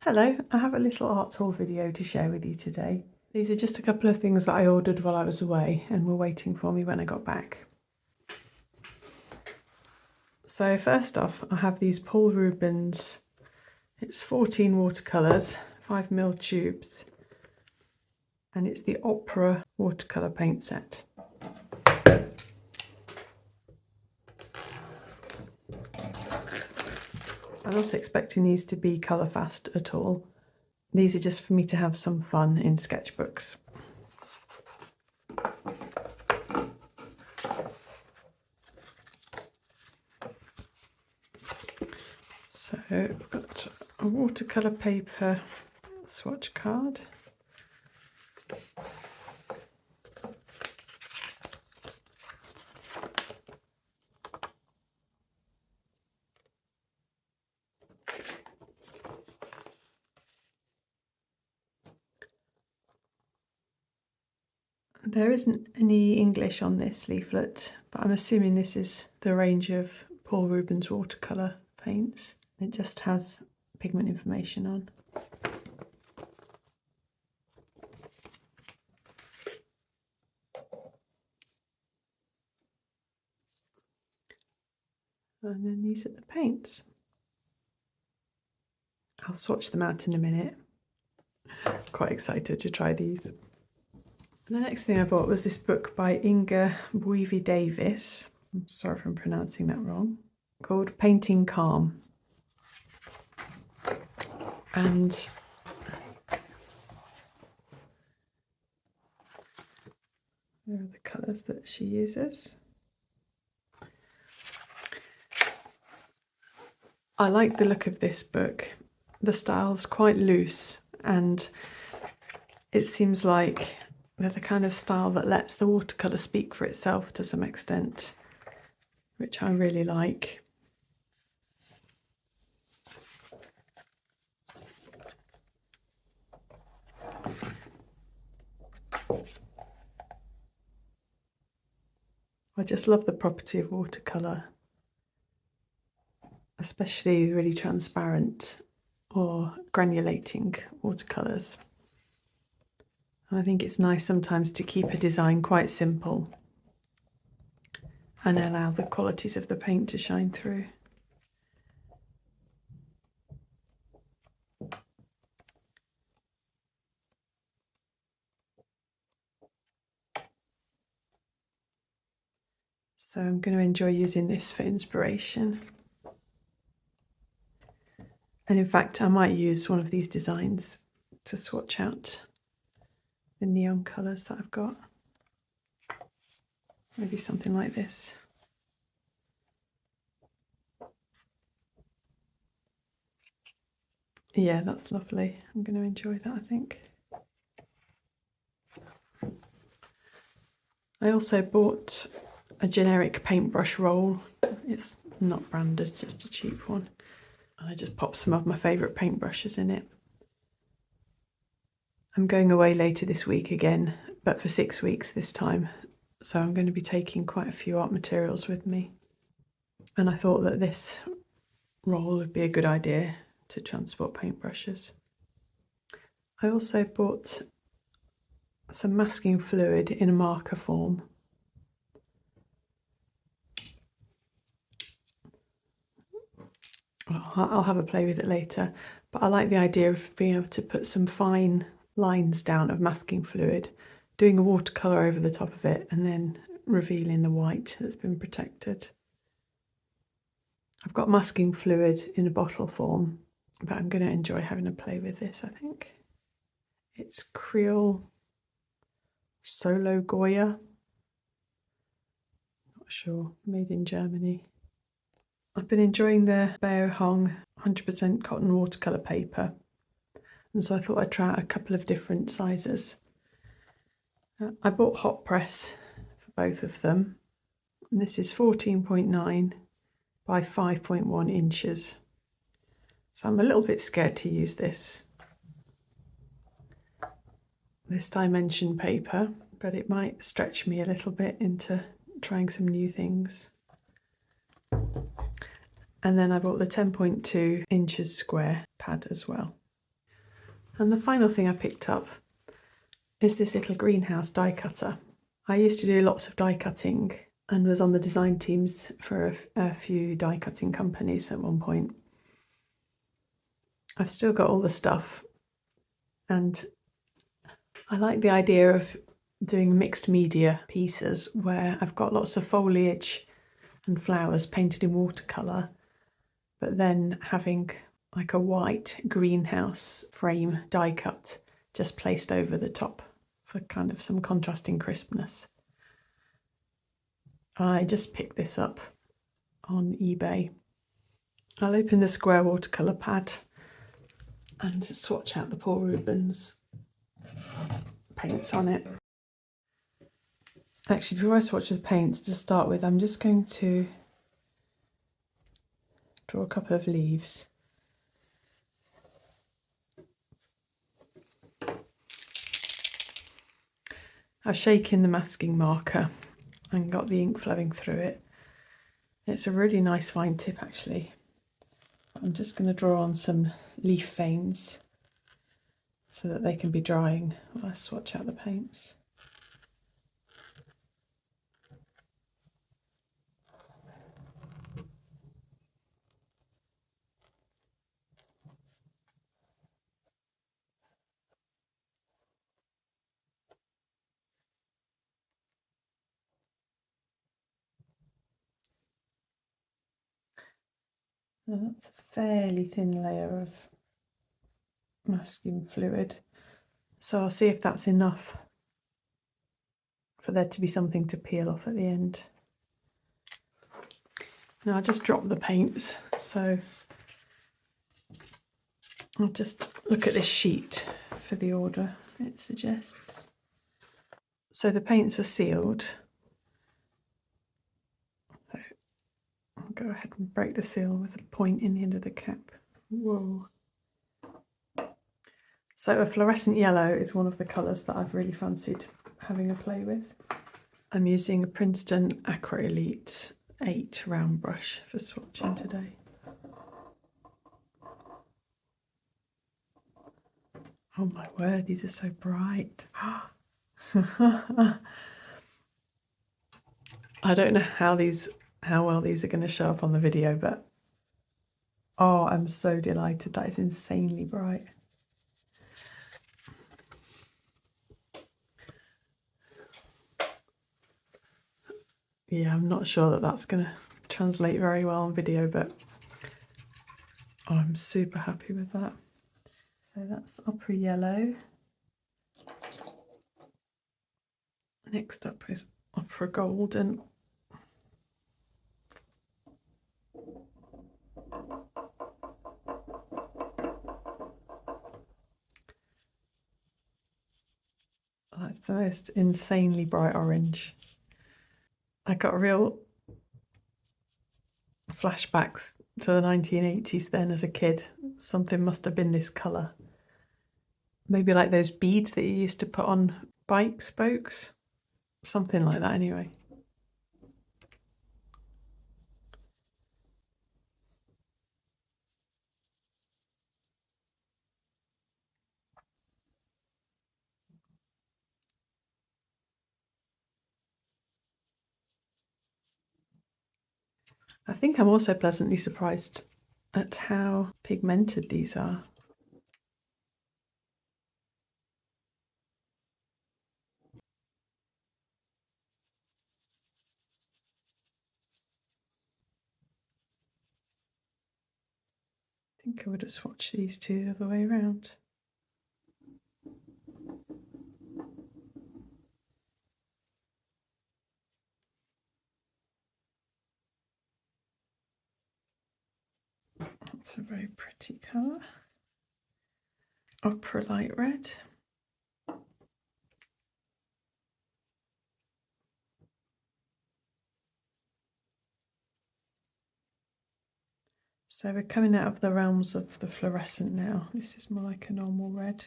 Hello, I have a little art haul video to share with you today. These are just a couple of things that I ordered while I was away and were waiting for me when I got back. So first off, I have these Paul Rubens. It's 14 watercolours, 5mm tubes, and it's the Opera watercolour paint set. I'm not expecting these to be colour fast at all. These are just for me to have some fun in sketchbooks. So I've got a watercolour paper swatch card. There isn't any English on this leaflet, but I'm assuming this is the range of Paul Rubens watercolour paints. It just has pigment information on. And then these are the paints. I'll swatch them out in a minute. Quite excited to try these. And the next thing I bought was this book by Inga Buividavice. I'm sorry if I'm pronouncing that wrong. Called Painting Calm. And there are the colours that she uses. I like the look of this book. The style's quite loose and it seems like they're the kind of style that lets the watercolour speak for itself to some extent, which I really like. I just love the property of watercolour, especially really transparent or granulating watercolours. I think it's nice sometimes to keep a design quite simple and allow the qualities of the paint to shine through. So I'm going to enjoy using this for inspiration. And in fact, I might use one of these designs to swatch out the neon colours that I've got. Maybe something like this. Yeah, that's lovely. I'm going to enjoy that, I think. I also bought a generic paintbrush roll. It's not branded, just a cheap one. And I just popped some of my favourite paintbrushes in it. I'm going away later this week again, but for 6 weeks this time. So I'm going to be taking quite a few art materials with me. And I thought that this roll would be a good idea to transport paintbrushes. I also bought some masking fluid in a marker form. I'll have a play with it later, but I like the idea of being able to put some fine lines down of masking fluid, doing a watercolour over the top of it, and then revealing the white that's been protected. I've got masking fluid in a bottle form, but I'm going to enjoy having a play with this, I think. It's Creole Solo Goya. Not sure, made in Germany. I've been enjoying the Baohong 100% cotton watercolour paper, and so I thought I'd try out a couple of different sizes. I bought hot press for both of them, and this is 14.9 by 5.1 inches. So I'm a little bit scared to use this dimension paper, but it might stretch me a little bit into trying some new things. And then I bought the 10.2 inches square pad as well. And the final thing I picked up is this little greenhouse die cutter. I used to do lots of die cutting and was on the design teams for a few die cutting companies at one point. I've still got all the stuff, and I like the idea of doing mixed media pieces where I've got lots of foliage and flowers painted in watercolour, but then having like a white greenhouse frame die cut just placed over the top for kind of some contrasting crispness. I just picked this up on eBay. I'll open the square watercolour pad and swatch out the poor Rubens paints on it. Actually, before I swatch the paints, to start with, I'm just going to draw a couple of leaves. I've shaken the masking marker and got the ink flowing through it. It's a really nice fine tip actually. I'm just going to draw on some leaf veins so that they can be drying while I swatch out the paints. Now that's a fairly thin layer of masking fluid, so I'll see if that's enough for there to be something to peel off at the end. Now I just dropped the paints, so I'll just look at this sheet for the order it suggests. So the paints are sealed. I'll go ahead and break the seal with a point in the end of the cap. Whoa. So a fluorescent yellow is one of the colours that I've really fancied having a play with. I'm using a Princeton Aqua Elite 8 round brush for swatching today. Oh my word, these are so bright. I don't know how well these are going to show up on the video, but oh, I'm so delighted. That is insanely bright. Yeah, I'm not sure that that's going to translate very well on video, but oh, I'm super happy with that. So that's opera yellow. Next up is opera golden. That's the most insanely bright orange. I got real flashbacks to the 1980s then as a kid. Something must have been this colour. Maybe like those beads that you used to put on bike spokes. Something like that anyway. I think I'm also pleasantly surprised at how pigmented these are. I think I would have swatched these two the other way around. That's a very pretty colour. Opera light red. So we're coming out of the realms of the fluorescent now. This is more like a normal red.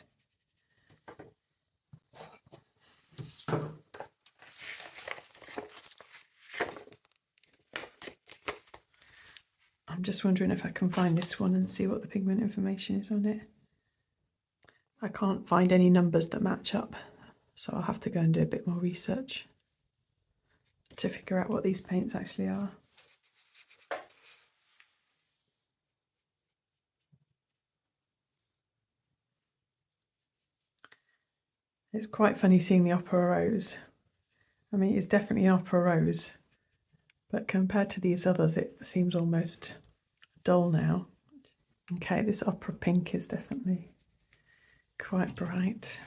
I'm just wondering if I can find this one and see what the pigment information is on it. I can't find any numbers that match up, so I'll have to go and do a bit more research to figure out what these paints actually are. It's quite funny seeing the opera rose. I mean, it's definitely an opera rose, but compared to these others, it seems almost dull now. Okay, this opera pink is definitely quite bright.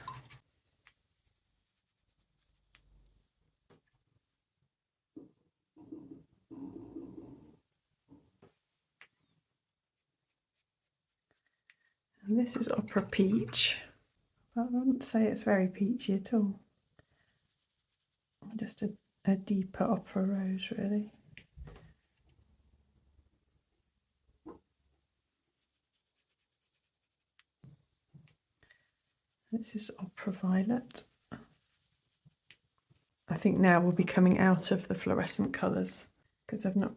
And this is opera peach. I wouldn't say it's very peachy at all. Just a deeper opera rose, really. This is opera violet. I think now we'll be coming out of the fluorescent colours because I've not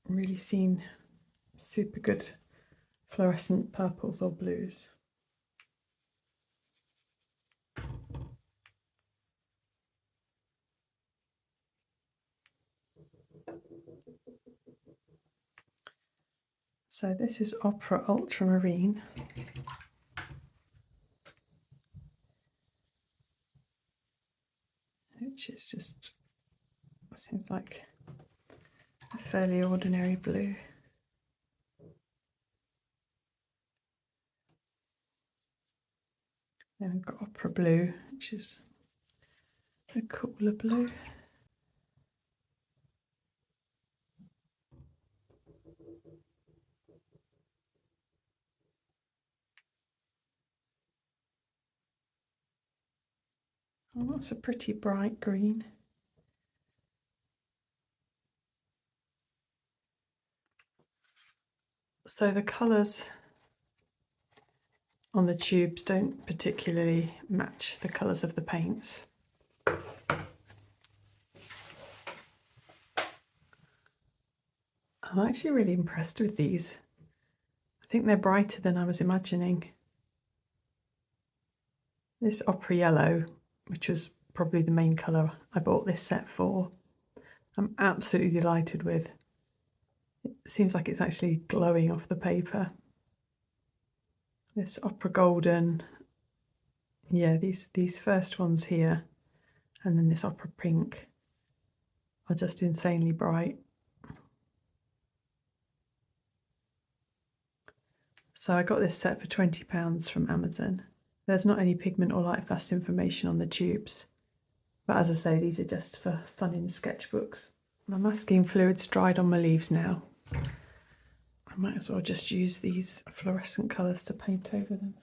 really seen super good fluorescent purples or blues. So this is opera ultramarine. Which is just, seems like a fairly ordinary blue. Then we've got opera blue, which is a cooler blue. Oh, that's a pretty bright green. So the colours on the tubes don't particularly match the colours of the paints. I'm actually really impressed with these. I think they're brighter than I was imagining. This opera yellow, which was probably the main colour I bought this set for, I'm absolutely delighted with. It seems like it's actually glowing off the paper. This opera golden, yeah, these first ones here, and then this opera pink are just insanely bright. So I got this set for £20 from Amazon. There's not any pigment or light fast information on the tubes, but as I say, these are just for fun in sketchbooks. My masking fluid's dried on my leaves now. I might as well just use these fluorescent colours to paint over them.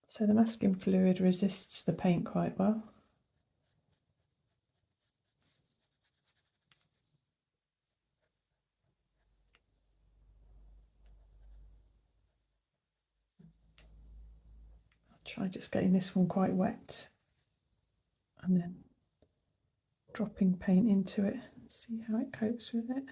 So the masking fluid resists the paint quite well. I'll try just getting this one quite wet and then dropping paint into it and see how it copes with it.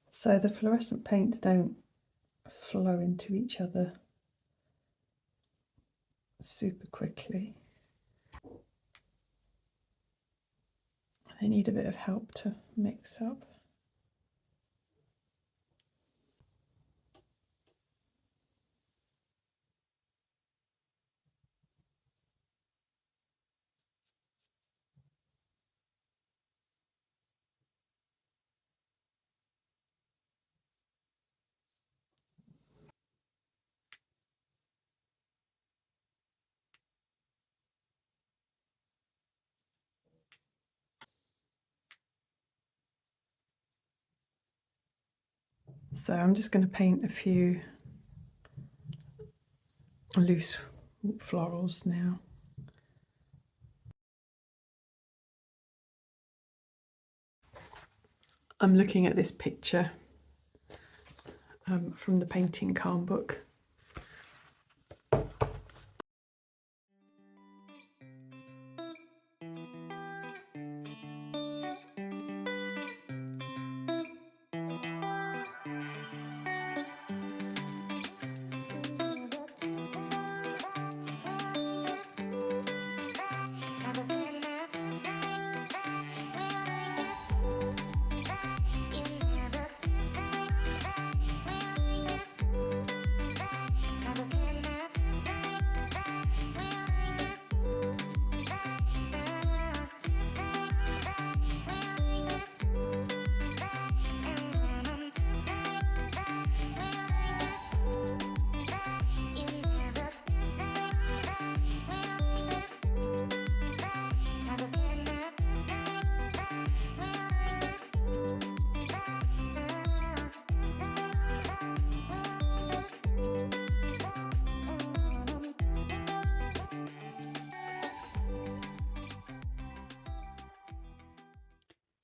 So the fluorescent paints don't flow into each other super quickly. They need a bit of help to mix up. So I'm just going to paint a few loose florals now. I'm looking at this picture from the Painting Calm book.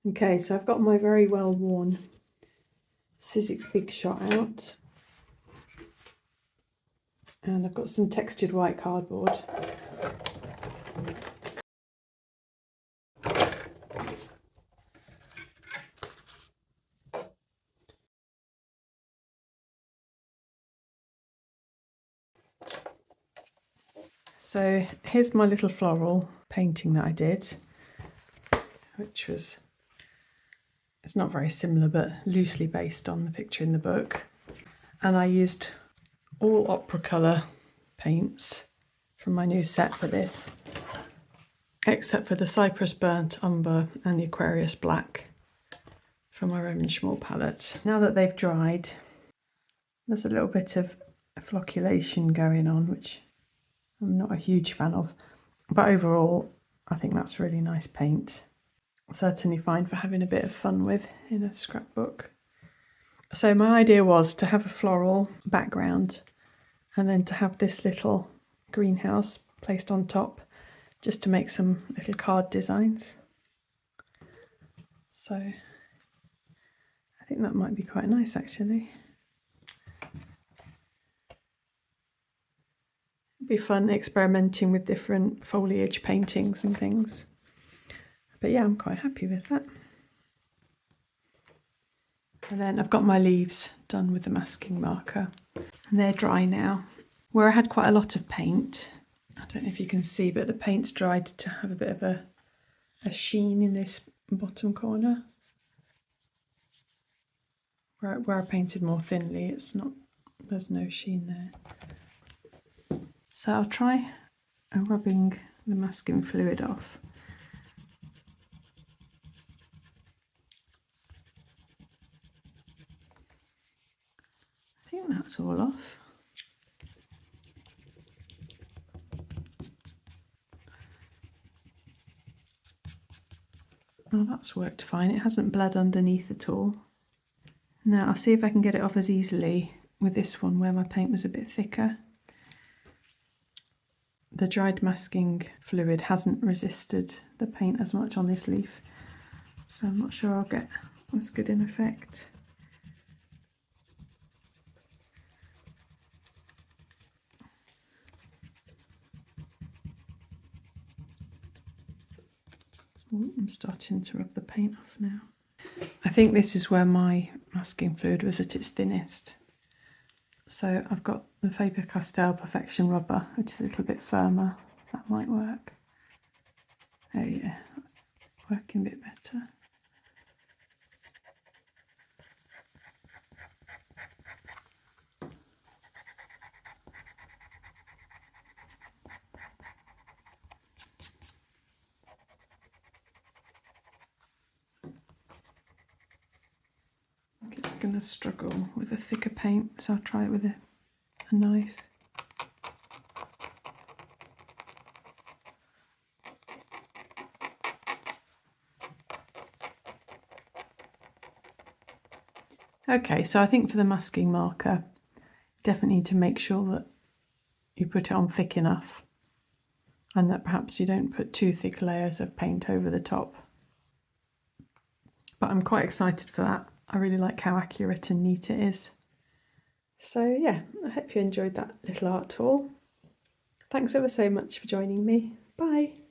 Okay, so I've got my very well worn Sizzix Big Shot out, and I've got some textured white cardboard. So here's my little floral painting that I did, which was, it's not very similar, but loosely based on the picture in the book. And I used all Opera colour paints from my new set for this, except for the Cypress Burnt Umber and the Aquarius Black from my Rubens Schmall palette. Now that they've dried, there's a little bit of flocculation going on, which I'm not a huge fan of, but overall I think that's really nice paint. Certainly fine for having a bit of fun with in a scrapbook. So my idea was to have a floral background and then to have this little greenhouse placed on top, just to make some little card designs. So I think that might be quite nice actually. It'd be fun experimenting with different foliage paintings and things. But yeah, I'm quite happy with that. And then I've got my leaves done with the masking marker, and they're dry now. Where I had quite a lot of paint, I don't know if you can see, but the paint's dried to have a bit of a sheen in this bottom corner. Where I painted more thinly, it's not, there's no sheen there. So I'll try rubbing the masking fluid off. I think that's all off. Oh, that's worked fine. It hasn't bled underneath at all. Now I'll see if I can get it off as easily with this one where my paint was a bit thicker. The dried masking fluid hasn't resisted the paint as much on this leaf, so I'm not sure I'll get as good an effect. Ooh, I'm starting to rub the paint off now. I think this is where my masking fluid was at its thinnest. So I've got the Faber-Castell Perfection Rubber, which is a little bit firmer. That might work. Oh yeah, that's working a bit better. It's going to struggle with a thicker paint, so I'll try it with a knife. Okay, so I think for the masking marker, you definitely need to make sure that you put it on thick enough and that perhaps you don't put too thick layers of paint over the top. But I'm quite excited for that. I really like how accurate and neat it is. So yeah, I hope you enjoyed that little art tour. Thanks ever so much for joining me. Bye.